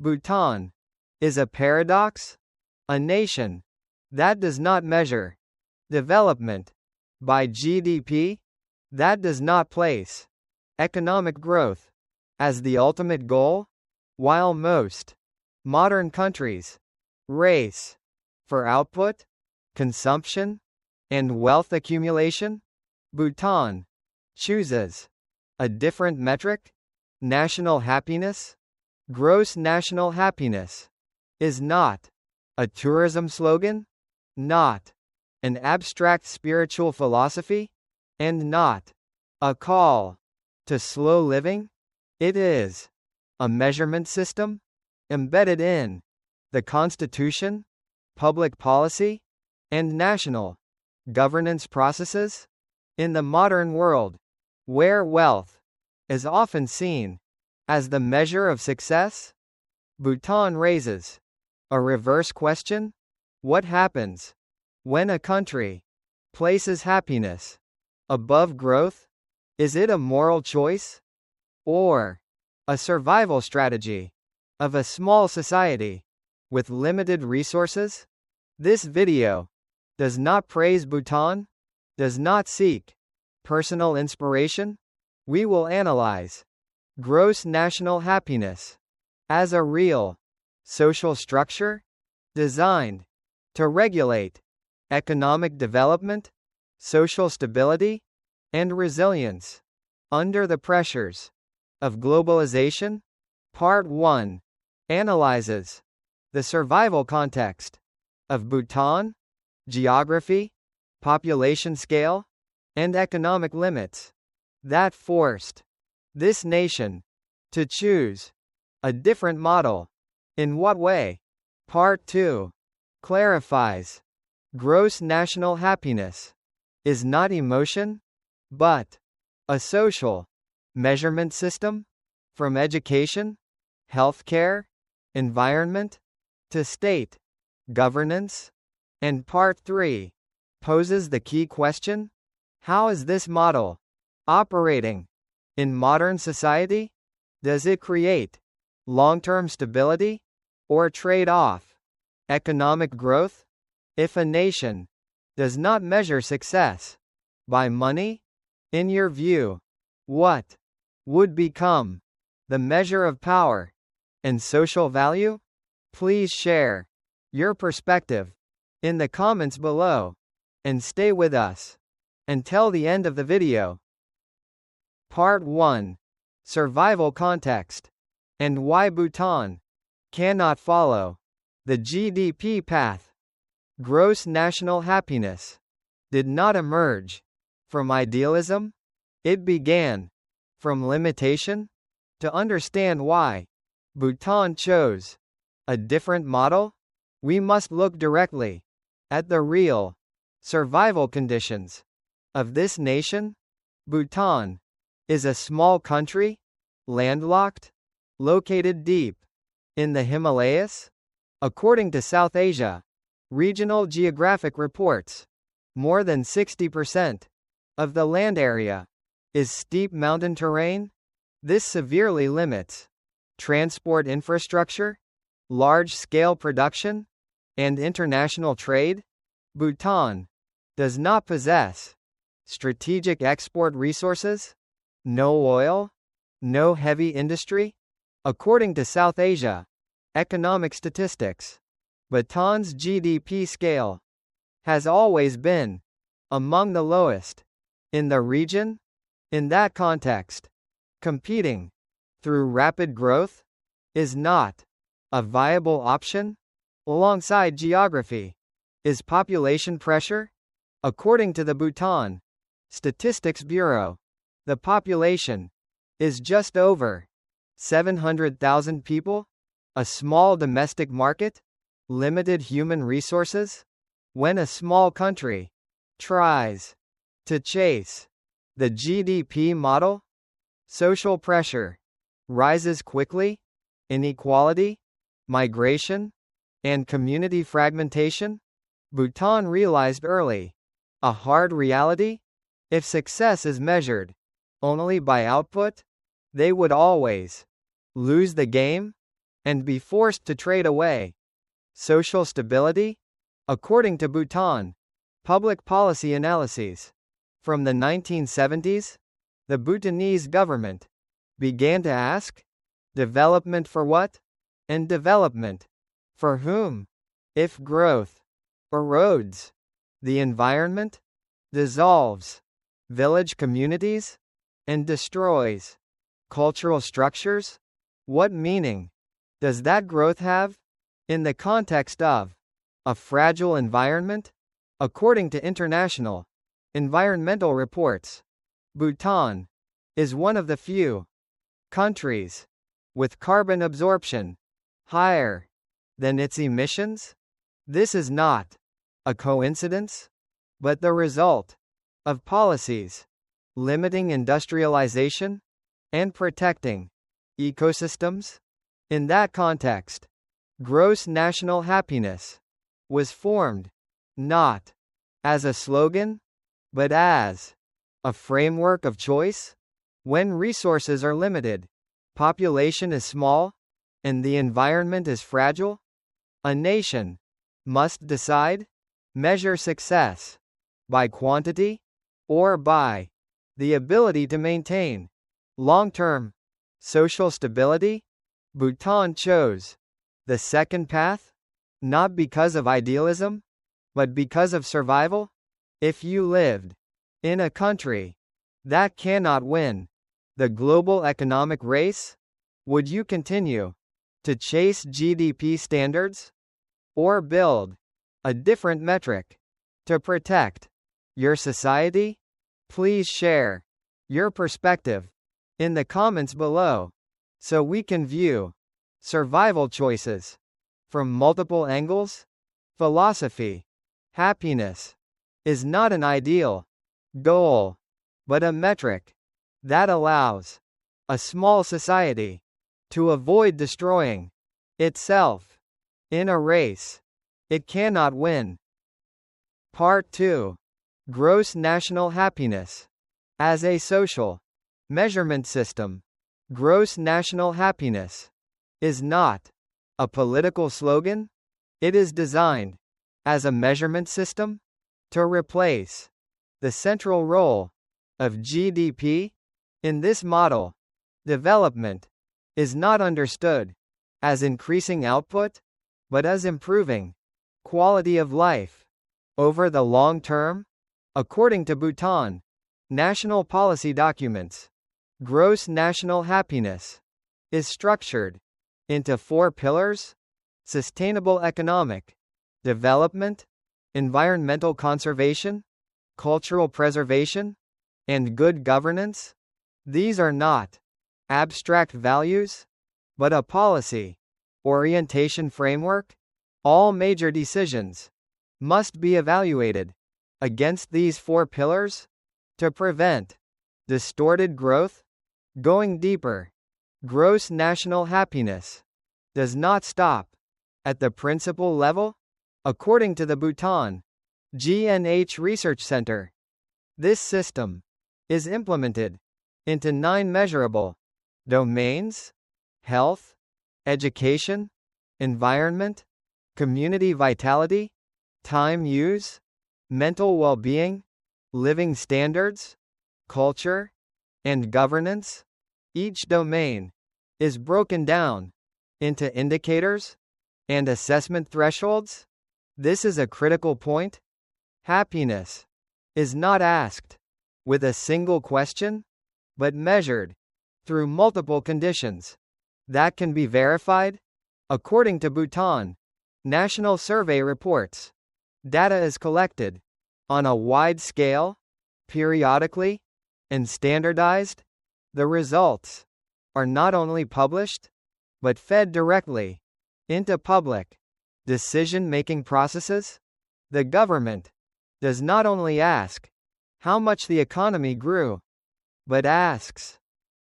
Bhutan is a paradox, a nation that does not measure development by GDP, that does not place economic growth as the ultimate goal, while most modern countries race for output, consumption, and wealth accumulation. Bhutan chooses a different metric. National happiness. Gross national happiness is not a tourism slogan, not an abstract spiritual philosophy, and not a call to slow living. It is a measurement system embedded in the Constitution, public policy, and national governance processes. In the modern world, where wealth is often seen as the measure of success, Bhutan raises a reverse question. What happens when a country places happiness above growth? Is it a moral choice or a survival strategy of a small society with limited resources? This video does not praise Bhutan, does not seek personal inspiration. We will analyze gross national happiness as a real social structure designed to regulate economic development, social stability, and resilience under the pressures of globalization. Part 1 analyzes the survival context of Bhutan, geography, population scale, and economic limits that forced this nation to choose a different model. In what way? Part 2 clarifies gross national happiness is not emotion, but a social measurement system, from education, healthcare, environment, to state governance. And Part 3 poses the key question: how is this model operating in modern society? Does it create long-term stability or trade off economic growth? If a nation does not measure success by money, in your view, what would become the measure of power and social value? Please share your perspective in the comments below and stay with us until the end of the video. Part 1 Survival Context and why Bhutan cannot follow the GDP path. Gross national happiness did not emerge from idealism, it began from limitation. To understand why Bhutan chose a different model, we must look directly at the real survival conditions of this nation. Bhutan is a small country, landlocked, located deep in the Himalayas. According to South Asia Regional Geographic Reports, more than 60% of the land area is steep mountain terrain. This severely limits transport infrastructure, large-scale production, and international trade. Bhutan does not possess strategic export resources, no oil, no heavy industry. According to South Asia Economic Statistics, Bhutan's GDP scale has always been among the lowest in the region. In that context, competing through rapid growth is not a viable option. Alongside geography is population pressure. According to the Bhutan Statistics Bureau, the population is just over 700,000 people, a small domestic market, limited human resources. When a small country tries to chase the GDP model, social pressure rises quickly. Inequality, migration, and community fragmentation. Bhutan realized early a hard reality: if success is measured only by output, they would always lose the game. and be forced to trade away. Social stability? According to Bhutan Public Policy Analyses. From the 1970s, the Bhutanese government began to ask, development for what? And development for whom? If growth erodes the environment, dissolves village communities, and destroys cultural structures, what meaning does that growth have in the context of a fragile environment? According to international environmental reports, Bhutan is one of the few countries with carbon absorption higher than its emissions. This is not a coincidence, but the result of policies limiting industrialization and protecting ecosystems. In that context, gross national happiness was formed not as a slogan, but as a framework of choice. When resources are limited, population is small, and the environment is fragile, a nation must decide, measure success by quantity or by the ability to maintain long-term social stability. Bhutan chose the second path, not because of idealism, but because of survival. If you lived in a country that cannot win the global economic race, would you continue to chase GDP standards or build a different metric to protect your society? Please share your perspective in the comments below so we can view survival choices from multiple angles. Philosophy. Happiness is not an ideal goal, but a metric that allows a small society to avoid destroying itself in a race it cannot win. Part 2. Gross national happiness as a social measurement system. Gross national happiness is not a political slogan. It is designed as a measurement system to replace the central role of GDP. In this model, development is not understood as increasing output, but as improving quality of life over the long term. According to Bhutan national policy documents, gross national happiness is structured into 4 pillars: sustainable economic development, environmental conservation, cultural preservation, and good governance. These are not abstract values, but a policy orientation framework. All major decisions must be evaluated against these 4 pillars to prevent distorted growth. Going deeper, gross national happiness does not stop at the principle level. According to the Bhutan GNH Research Center, this system is implemented into 9 measurable domains: health, education, environment, community vitality, time use, mental well-being, living standards, culture, and governance. Each domain is broken down into indicators and assessment thresholds. This is a critical point. Happiness is not asked with a single question, but measured through multiple conditions that can be verified. According to Bhutan national survey reports, data is collected on a wide scale, periodically, and standardized. The results are not only published, but fed directly into public decision-making processes. The government does not only ask how much the economy grew, but asks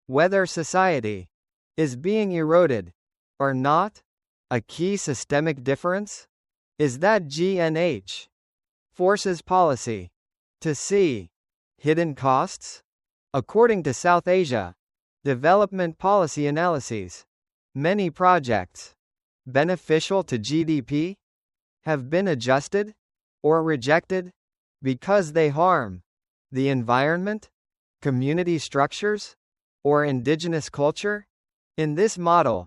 whether society is being eroded or not. A key systemic difference is that GNH forces policy to see hidden costs. According to South Asia Development Policy Analyses, Many projects beneficial to GDP have been adjusted or rejected because they harm the environment, community structures, or indigenous culture. In this model,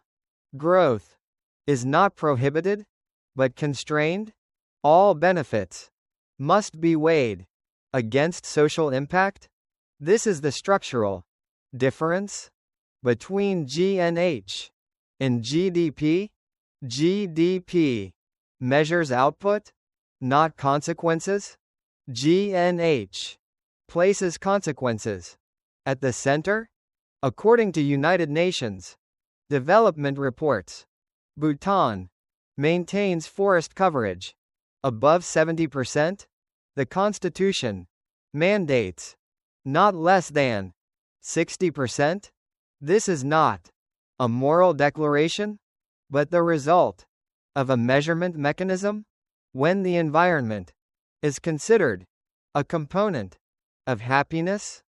growth is not prohibited, but constrained. All benefits must be weighed against social impact. This is the structural difference between GNH and GDP. GDP measures output, not consequences. GNH places consequences at the center. According to United Nations development reports, Bhutan maintains forest coverage above 70%. The Constitution mandates not less than 60%. This is not a moral declaration, but the result of a measurement mechanism. When the environment is considered a component of happiness,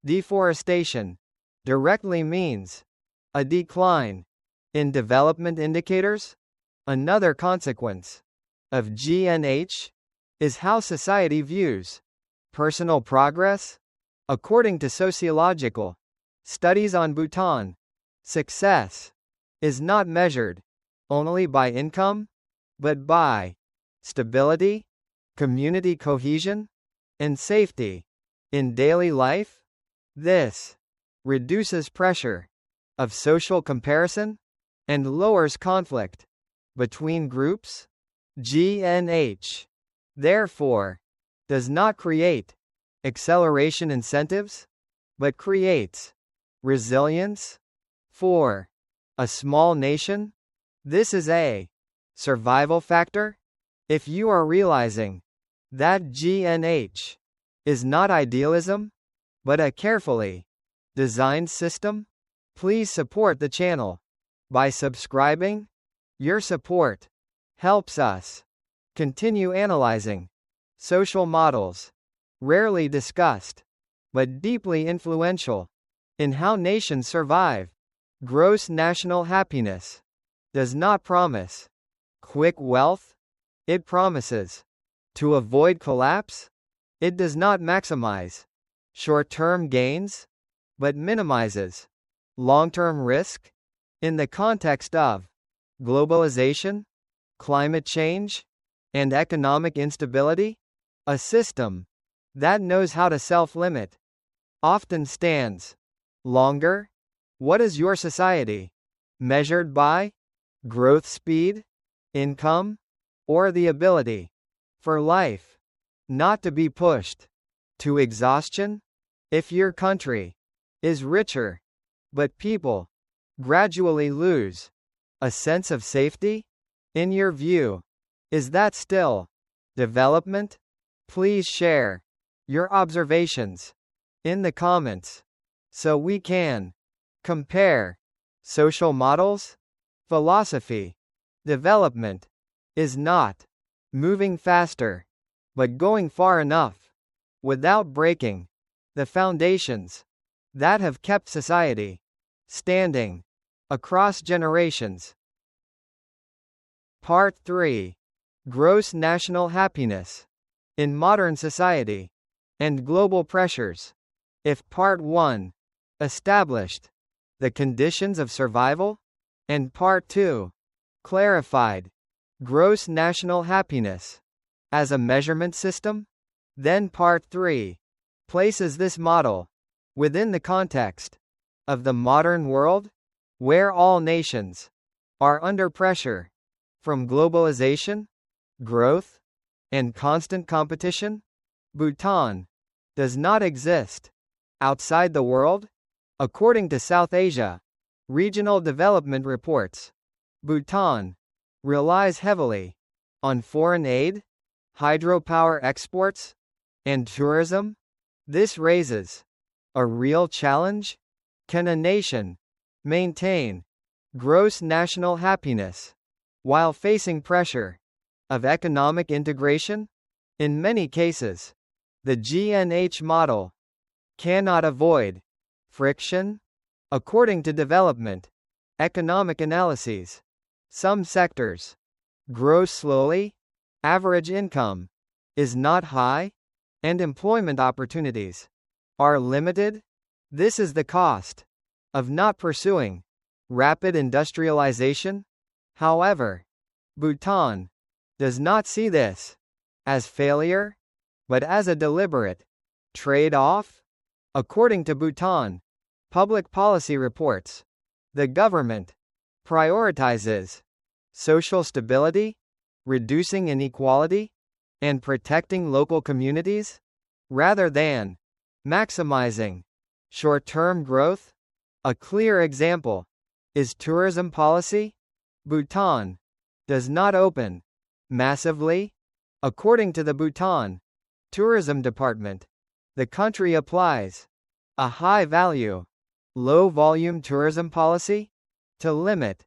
deforestation directly means a decline in development indicators. Another consequence of GNH is how society views personal progress. According to sociological studies on Bhutan, success is not measured only by income, but by stability, community cohesion, and safety in daily life. This reduces pressure of social comparison and lowers conflict between groups. GNH, therefore, does not create acceleration incentives, but creates resilience. For a small nation, this is a survival factor. If you are realizing that GNH is not idealism, but a carefully designed system, please support the channel by subscribing. Your support helps us continue analyzing social models, rarely discussed, but deeply influential in how nations survive. Gross national happiness does not promise quick wealth. It promises to avoid collapse. It does not maximize short-term gains, but minimizes long-term risk. In the context of globalization, climate change, and economic instability, a system that knows how to self-limit often stands longer. What is your society measured by? Growth speed, income, or the ability for life not to be pushed to exhaustion? If your country is richer, but people gradually lose a sense of safety, in your view, is that still development? Please share your observations in the comments so we can compare social models. Philosophy development is not moving faster, but going far enough without breaking the foundations that have kept society standing across generations. Part 3. Gross national happiness in modern society and global pressures. If Part 1 established the conditions of survival, and Part 2 clarified gross national happiness as a measurement system, then Part 3 places this model within the context of the modern world, where all nations are under pressure from globalization, growth, and constant competition. Bhutan does not exist outside the world. According to South Asia Regional Development Reports, Bhutan relies heavily on foreign aid, hydropower exports, and tourism. This raises a real challenge. Can a nation maintain gross national happiness while facing pressure of economic integration? In many cases, the GNH model cannot avoid friction. According to development Economic analyses. Some sectors grow slowly, average income is not high, and employment opportunities are limited. This is the cost of not pursuing rapid industrialization. However, Bhutan does not see this as failure, but as a deliberate trade-off. According to Bhutan public policy reports, the government prioritizes social stability, reducing inequality, and protecting local communities, rather than maximizing short-term growth. A clear example is tourism policy. Bhutan does not open massively. According to the Bhutan Tourism Department, the country applies a high-value, low-volume tourism policy to limit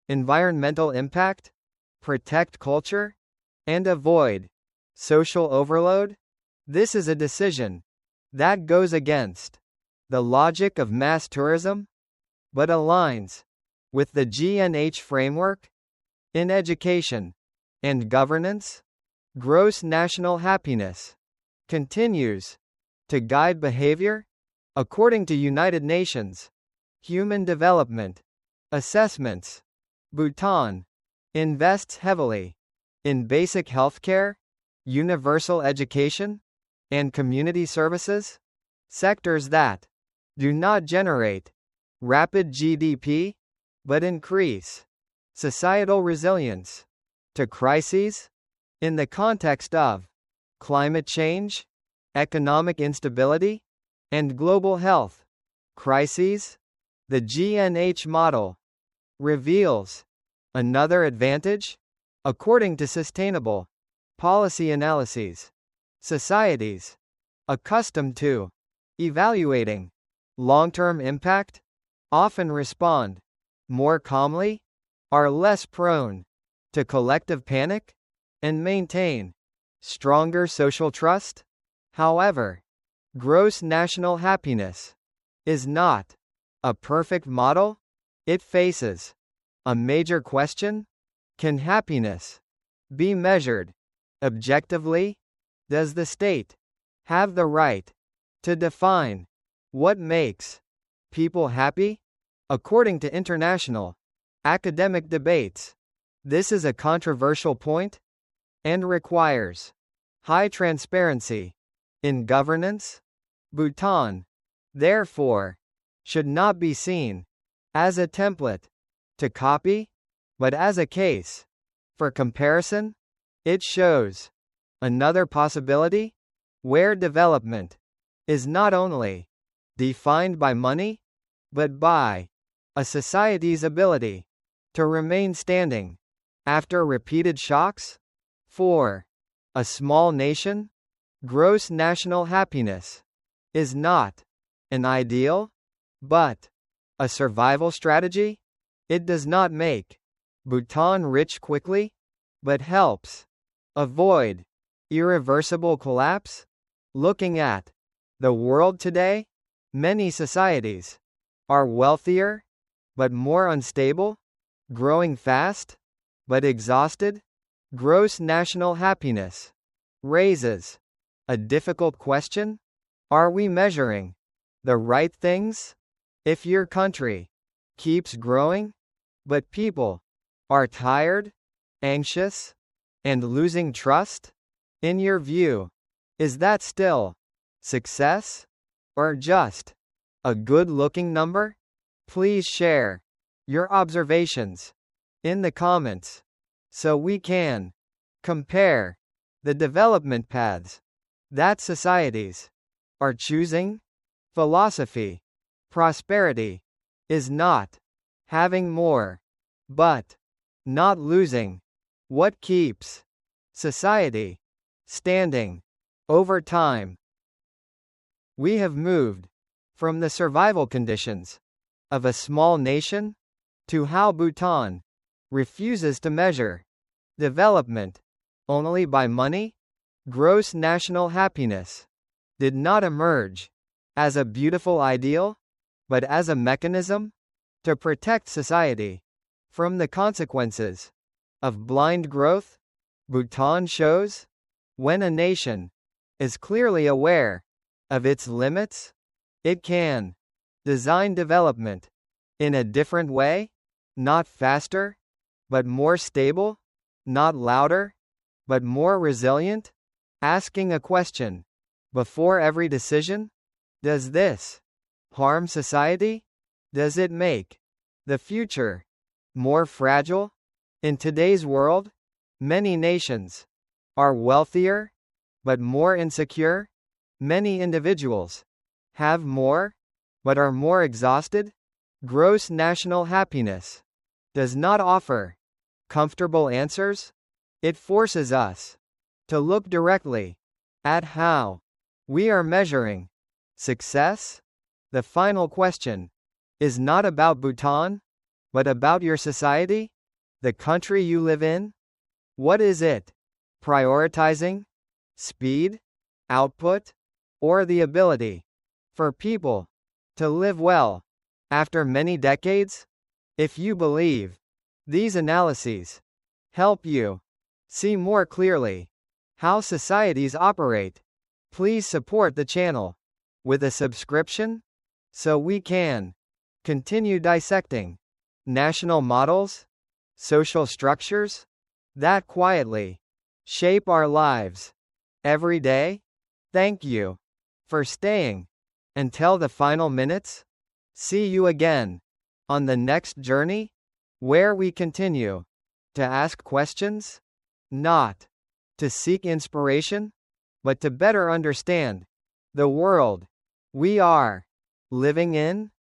environmental impact, protect culture, and avoid social overload. This is a decision that goes against the logic of mass tourism, but aligns with the GNH framework. In education and governance, gross national happiness continues to guide behavior. According to United Nations Human Development Assessments, Bhutan invests heavily in basic healthcare, universal education, and community services, sectors that do not generate rapid GDP, but increase societal resilience to crises. In the context of climate change, economic instability, and global health crises, the GNH model reveals another advantage. According to sustainable policy analyses, societies accustomed to evaluating long-term impact often respond more calmly, are less prone to collective panic, and maintain stronger social trust. However, gross national happiness is not a perfect model. It faces a major question. Can happiness be measured objectively? Does the state have the right to define what makes people happy? According to international academic debates, this is a controversial point and requires high transparency in governance. Bhutan, therefore, should not be seen as a template to copy, but as a case for comparison. It shows another possibility where development is not only defined by money, but by a society's ability to remain standing after repeated shocks. For a small nation, gross national happiness is not an ideal, but a survival strategy. It does not make Bhutan rich quickly, but helps avoid irreversible collapse. Looking at the world today, many societies are wealthier, but more unstable, growing fast, but exhausted. Gross national happiness raises a difficult question. Are we measuring the right things? If your country keeps growing, but people are tired, anxious, and losing trust, in your view, is that still success, or just a good-looking number? Please share your observations in the comments so we can compare the development paths that societies are choosing. Philosophy. Prosperity is not having more, but not losing. What keeps society standing over time? We have moved from the survival conditions of a small nation to how Bhutan refuses to measure development only by money. Gross national happiness did not emerge as a beautiful ideal, but as a mechanism to protect society from the consequences of blind growth. Bhutan shows when a nation is clearly aware of its limits, it can design development in a different way, not faster, but more stable, not louder, but more resilient. Asking a question before every decision: does this harm society? Does it make the future more fragile? In today's world, many nations are wealthier, but more insecure. Many individuals have more, but are more exhausted. Gross national happiness does not offer comfortable answers. It forces us to look directly at how we are measuring success. The final question is not about Bhutan, but about your society, the country you live in. What is it prioritizing? Speed, output, or the ability for people to live well after many decades? If you believe these analyses help you see more clearly how societies operate, please support the channel with a subscription so we can continue dissecting national models, social structures that quietly shape our lives every day. Thank you for staying until the final minutes. See you again on the next journey, where we continue to ask questions, not to seek inspiration, but to better understand the world we are living in.